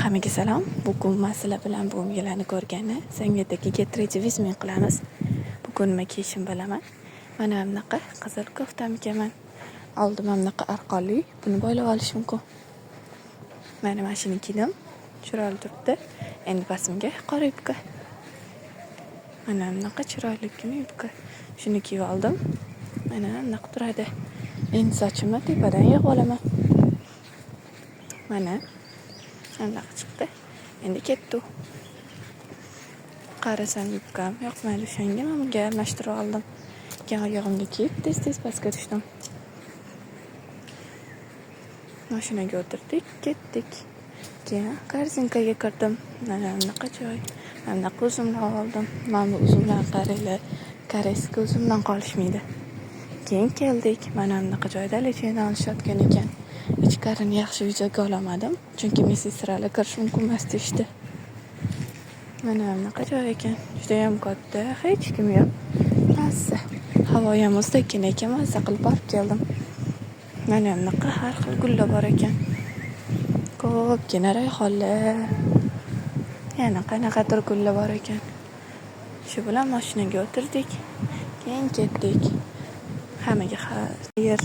Hammaga salom. Bugun men sizlar bilan bu yilani ko'rgani Sangetdagiga tretivizmin qilamiz. Bugun nima kiyishim bilaman. Mana bunaqa qizil koftam kiyman. Oldim bunaqa arqonli, buni bo'ylab olish mumkin. Mana mashina kiydim. Chiroyli turibdi. Endi pasimga qora yubka. Mana bunaqa chiroyli yubka. Shuni kiyib oldim. Mana bunaqa turadi. Endi sochimni tepadan yig'ib olaman. Mana bunaqa chiqdi. Endi ketdi. Qarasam yubkam yoqmaydi, o'shanga men bunga almashtirib oldim. Keyin oyog'imga kiyib tez pastga tushdim. Mashinaga o'tirdik, ketdik. Keyin korzinkaga kirdim. Mana bunaqa joy. Mana bunaqa uzumlar oldim. Mana bu uzumlar qaranglar, koreyskiy uzumdan qolishmaydi. Keyin keldik. Mana bunaqa joyda lecheni olishayotgan ekan. Ichkarini yaxshi videoga olamadim, chunki medsestralar kirish mumkin emas deyishdi. Mana bunaqa joy ekan. Juda ham katta, hech kim yo'q. Mazza. Havo ham mustaqil ekan, mazza qilib borib keldim. Mana bunaqa har xil gullar bor ekan. Ko'pgina rayhonlar. Yana qanaqadir gullar bor ekan. Shu bilan mashinaga o'tirdik. Keyin ketdik. Hammaga xayr.